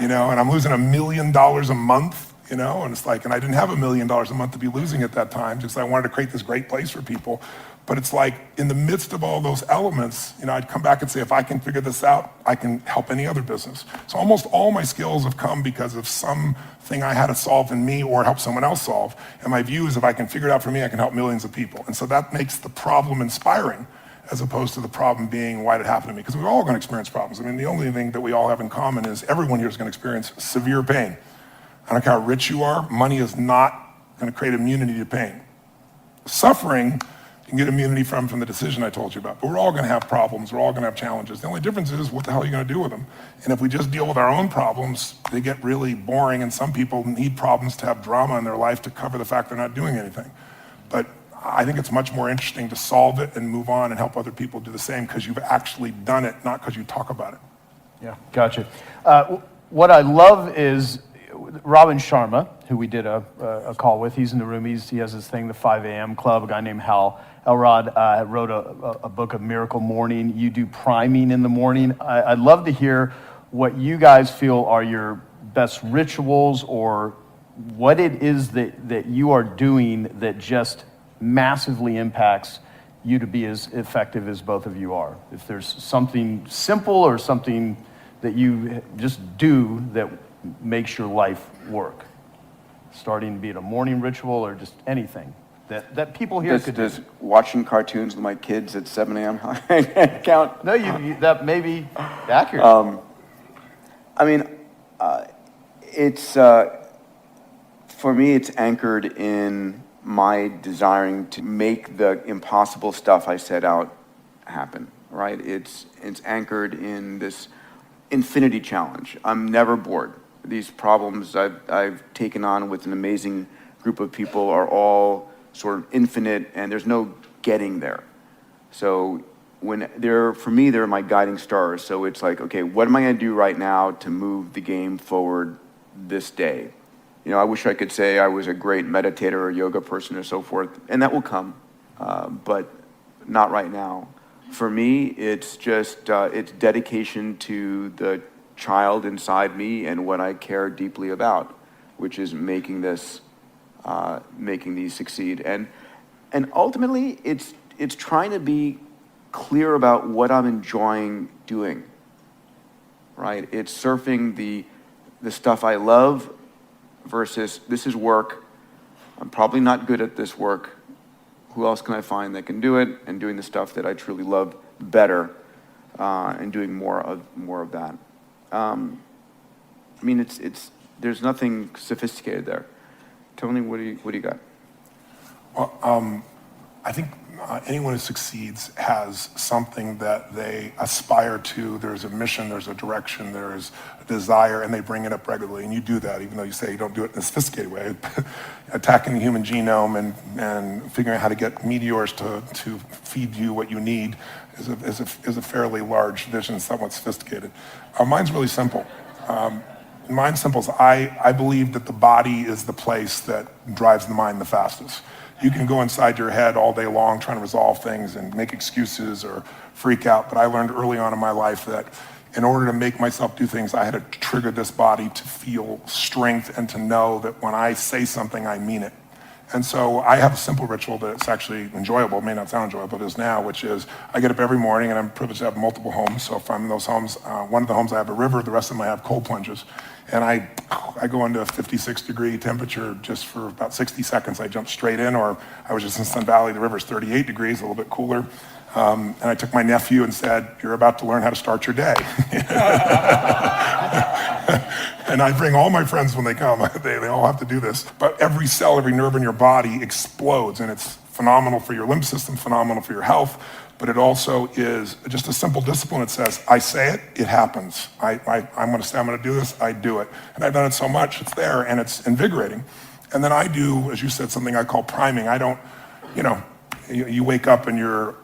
and I'm losing $1 million a month, and it's like, and I didn't have $1 million a month to be losing at that time, just I wanted to create this great place for people. But it's like, in the midst of all those elements, I'd come back and say, if I can figure this out, I can help any other business. So almost all my skills have come because of something I had to solve in me or help someone else solve. And my view is, if I can figure it out for me, I can help millions of people. And so that makes the problem inspiring, as opposed to the problem being, why did it happen to me? Because we're all going to experience problems. The only thing that we all have in common is everyone here is going to experience severe pain. I don't care how rich you are, money is not going to create immunity to pain. Suffering, you can get immunity from the decision I told you about. But we're all going to have problems. We're all going to have challenges. The only difference is, what the hell are you going to do with them? And if we just deal with our own problems, they get really boring, and some people need problems to have drama in their life to cover the fact they're not doing anything. But I think it's much more interesting to solve it and move on and help other people do the same, because you've actually done it, not because you talk about it. Yeah, gotcha. What I love is Robin Sharma, who we did a call with. He's in the room. He has this thing, the 5 a.m. Club. A guy named Hal Elrod wrote a book of Miracle Morning. You do priming in the morning. I'd love to hear what you guys feel are your best rituals, or what it is that you are doing that just massively impacts you to be as effective as both of you are. If there's something simple or something that you just do that makes your life work, starting to be it a morning ritual or just anything that people here could do. Does watching cartoons with my kids at 7 a.m. count? No, you that may be accurate. It's for me, it's anchored in my desiring to make the impossible stuff I set out happen, right? It's anchored in this infinity challenge. I'm never bored. These problems I've taken on with an amazing group of people are all sort of infinite, and there's no getting there. So for me, they're my guiding stars. So it's like, okay, what am I going to do right now to move the game forward this day? I wish I could say I was a great meditator or yoga person or so forth, and that will come, but not right now. For me, it's just it's dedication to the child inside me and what I care deeply about, which is making these succeed. And ultimately, it's trying to be clear about what I'm enjoying doing, right? It's surfing the stuff I love versus, this is work. I'm probably not good at this work. Who else can I find that can do it? And doing the stuff that I truly love better, and doing more of that. There's nothing sophisticated there. Tony, what do you got? Well, I think anyone who succeeds has something that they aspire to. There's a mission, there's a direction, there's a desire, and they bring it up regularly. And you do that, even though you say you don't do it in a sophisticated way. Attacking the human genome and figuring out how to get meteors to feed you what you need is a fairly large vision, somewhat sophisticated. Mine's really simple. Mine's simple. I believe that the body is the place that drives the mind the fastest. You can go inside your head all day long trying to resolve things and make excuses or freak out, but I learned early on in my life that in order to make myself do things, I had to trigger this body to feel strength and to know that when I say something, I mean it. And so I have a simple ritual that's actually enjoyable. It may not sound enjoyable, but it is now, which is I get up every morning, and I'm privileged to have multiple homes. So if I'm in those homes, one of the homes I have a river, the rest of them I have cold plunges. And I go into a 56-degree temperature just for about 60 seconds. I jump straight in, or I was just in Sun Valley, the river's 38 degrees, a little bit cooler. And I took my nephew and said, "You're about to learn how to start your day." And I bring all my friends when they come. They all have to do this. But every cell, every nerve in your body explodes, and it's phenomenal for your lymph system, phenomenal for your health. But it also is just a simple discipline. It says, I say it, it happens. I'm going to say I'm going to do this, I do it. And I've done it so much, it's there, and it's invigorating. And then I do, as you said, something I call priming. I don't, you wake up and you're,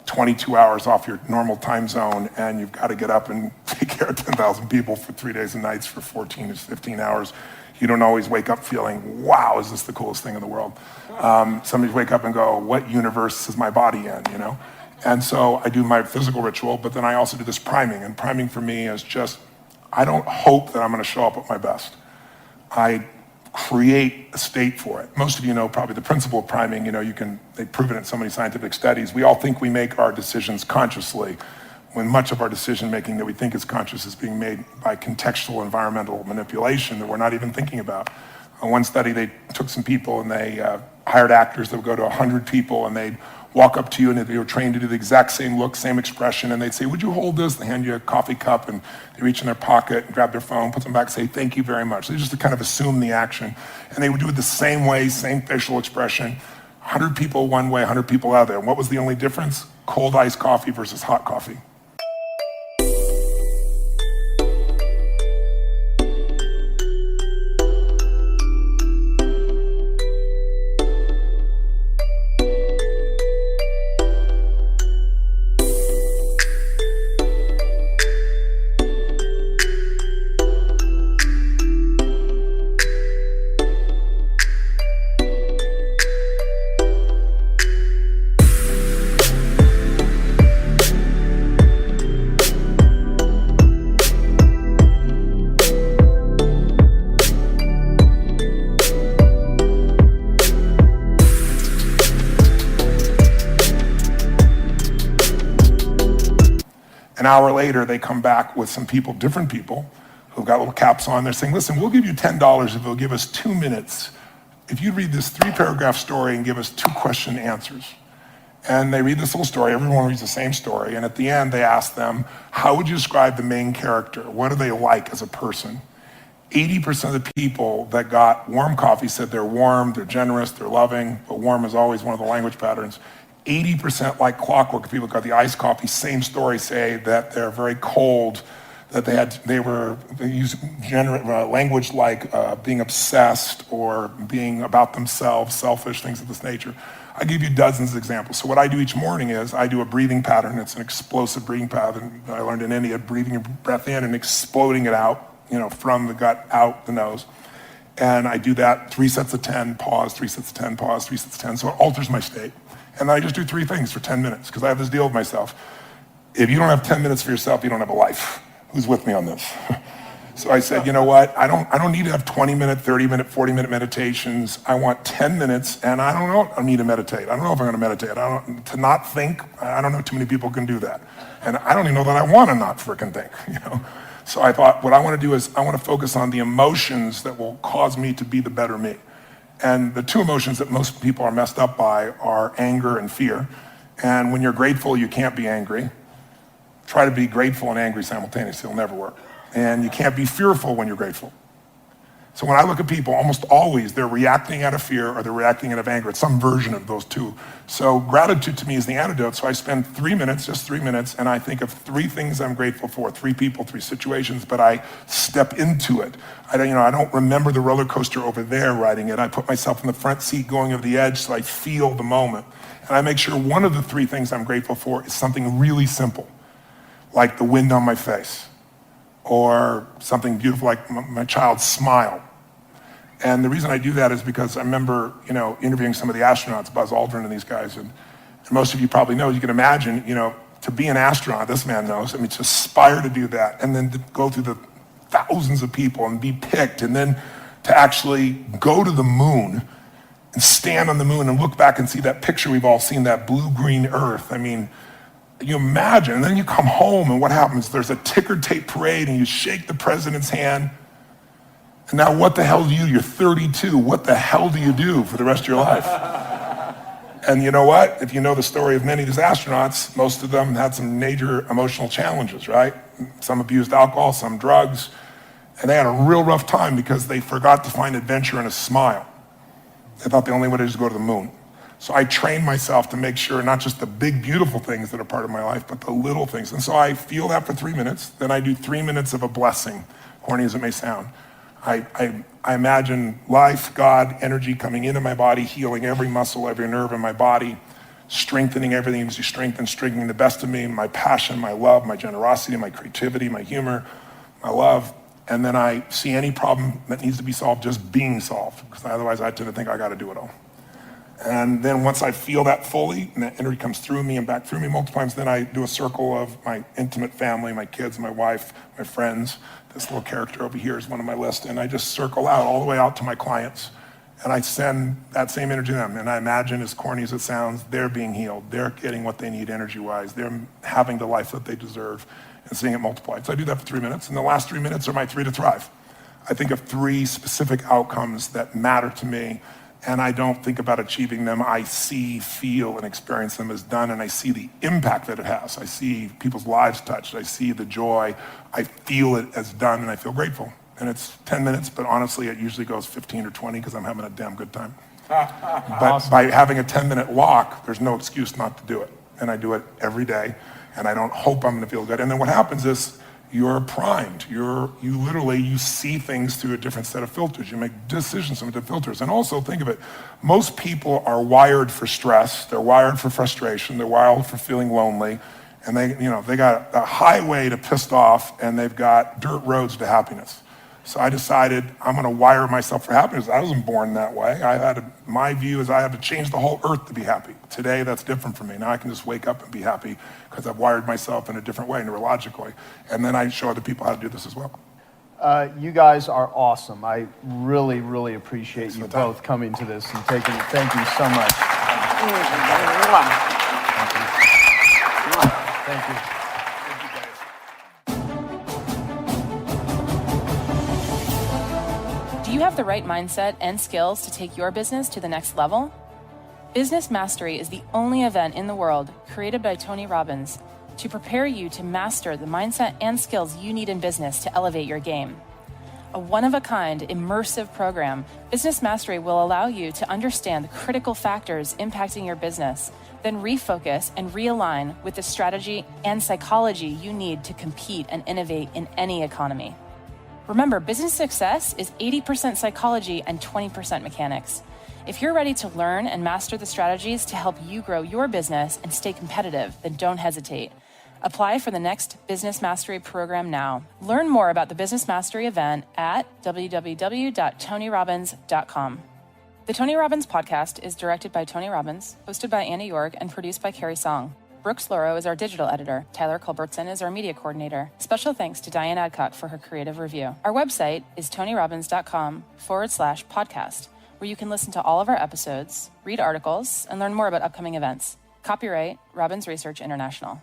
22 hours off your normal time zone, and you've got to get up and take care of 10,000 people for 3 days and nights for 14 to 15 hours. You don't always wake up feeling, wow, is this the coolest thing in the world? Some wake up and go, what universe is my body in, And so I do my physical ritual, but then I also do this priming. And priming for me is just, I don't hope that I'm going to show up at my best. I create a state for it. Most of you know probably the principle of priming. They've proven it in so many scientific studies. We all think we make our decisions consciously, when much of our decision making that we think is conscious is being made by contextual environmental manipulation that we're not even thinking about. On one study, they took some people and they hired actors that would go to 100 people, and they'd walk up to you, and they were trained to do the exact same look, same expression, and they'd say, "Would you hold this?" They hand you a coffee cup, and they reach in their pocket and grab their phone, put them back, say, "Thank you very much." They just kind of assume the action. And they would do it the same way, same facial expression. 100 people one way, 100 people out there. And what was the only difference? Cold iced coffee versus hot coffee. An hour later, they come back with some people, different people, who've got little caps on. They're saying, "Listen, we'll give you $10 if you'll give us 2 minutes. If you read this 3-paragraph story and give us 2 question answers." And they read this little story. Everyone reads the same story. And at the end, they ask them, "How would you describe the main character? What are they like as a person?" 80% of the people that got warm coffee said they're warm, they're generous, they're loving, but warm is always one of the language patterns. 80% like clockwork, people who got the iced coffee, same story, say that they're very cold, that they use language like being obsessed or being about themselves, selfish, things of this nature. I give you dozens of examples. So what I do each morning is I do a breathing pattern. It's an explosive breathing pattern that I learned in India, breathing your breath in and exploding it out, from the gut out the nose. And I do that 3 sets of 10, pause, 3 sets of 10, pause, 3 sets of 10. So it alters my state. And then I just do 3 things for 10 minutes because I have this deal with myself. If you don't have 10 minutes for yourself, you don't have a life. Who's with me on this? So I said, you know what? I don't need to have 20-minute, 30-minute, 40-minute meditations. I want 10 minutes, and I don't know if I need to meditate. I don't know if I'm going to meditate. To not think, I don't know too many people can do that. And I don't even know that I want to not frickin' think, So I thought what I want to do is I want to focus on the emotions that will cause me to be the better me. And the 2 emotions that most people are messed up by are anger and fear. And when you're grateful, you can't be angry. Try to be grateful and angry simultaneously, it'll never work. And you can't be fearful when you're grateful. So when I look at people, almost always they're reacting out of fear or they're reacting out of anger. It's some version of those 2. So gratitude to me is the antidote. So I spend 3 minutes, just 3 minutes, and I think of 3 things I'm grateful for, 3 people, 3 situations, but I step into it. I don't remember the roller coaster over there riding it. I put myself in the front seat going over the edge so I feel the moment. And I make sure one of the 3 things I'm grateful for is something really simple, like the wind on my face, or something beautiful like my child's smile. And the reason I do that is because I remember, interviewing some of the astronauts, Buzz Aldrin and these guys, and most of you probably know, you can imagine, to be an astronaut, this man knows, to aspire to do that, and then to go through the thousands of people and be picked, and then to actually go to the moon and stand on the moon and look back and see that picture we've all seen, that blue-green Earth. You imagine, and then you come home and what happens? There's a ticker tape parade and you shake the president's hand. And now what the hell do you do? You're 32. What the hell do you do for the rest of your life? And you know what? If you know the story of many of these astronauts, most of them had some major emotional challenges, right? Some abused alcohol, some drugs, and they had a real rough time because they forgot to find adventure in a smile. They thought the only way to is go to the moon. So I trained myself to make sure not just the big, beautiful things that are part of my life, but the little things. And so I feel that for 3 minutes. Then I do 3 minutes of a blessing, corny as it may sound. I imagine life, God, energy coming into my body, healing every muscle, every nerve in my body, strengthening everything as you strengthening the best of me, my passion, my love, my generosity, my creativity, my humor, my love. And then I see any problem that needs to be solved just being solved, because otherwise I tend to think I got to do it all. And then once I feel that fully, and that energy comes through me and back through me multiple times, then I do a circle of my intimate family, my kids, my wife, my friends. This little character over here is one of my list. And I just circle out all the way out to my clients. And I send that same energy to them. And I imagine, as corny as it sounds, they're being healed. They're getting what they need energy-wise. They're having the life that they deserve and seeing it multiplied. So I do that for 3 minutes. And the last 3 minutes are my 3 to thrive. I think of 3 specific outcomes that matter to me, and I don't think about achieving them. I see, feel, and experience them as done, and I see the impact that it has. I see people's lives touched. I see the joy. I feel it as done, and I feel grateful. And it's 10 minutes, but honestly, it usually goes 15 or 20 because I'm having a damn good time. But by having a 10-minute walk, there's no excuse not to do it. And I do it every day, and I don't hope I'm gonna feel good. And then what happens is, you're primed. You see things through a different set of filters. You make decisions through different filters. And also think of it, most people are wired for stress. They're wired for frustration. They're wired for feeling lonely. And they got a highway to pissed off, and they've got dirt roads to happiness. So I decided I'm gonna wire myself for happiness. I wasn't born that way. My view is I had to change the whole earth to be happy. Today, that's different for me. Now I can just wake up and be happy because I've wired myself in a different way, neurologically. And then I show other people how to do this as well. You guys are awesome. I really, really appreciate you both coming to this and taking it. Thank you so much. Thank you. Do you have the right mindset and skills to take your business to the next level? Business Mastery is the only event in the world created by Tony Robbins to prepare you to master the mindset and skills you need in business to elevate your game. A one-of-a-kind, immersive program, Business Mastery will allow you to understand the critical factors impacting your business, then refocus and realign with the strategy and psychology you need to compete and innovate in any economy. Remember, business success is 80% psychology and 20% mechanics. If you're ready to learn and master the strategies to help you grow your business and stay competitive, then don't hesitate. Apply for the next Business Mastery program now. Learn more about the Business Mastery event at www.tonyrobbins.com. The Tony Robbins podcast is directed by Tony Robbins, hosted by Anna York, and produced by Carrie Song. Brooks Loro is our digital editor. Tyler Culbertson is our media coordinator. Special thanks to Diane Adcock for her creative review. Our website is tonyrobbins.com/podcast, where you can listen to all of our episodes, read articles, and learn more about upcoming events. Copyright Robbins Research International.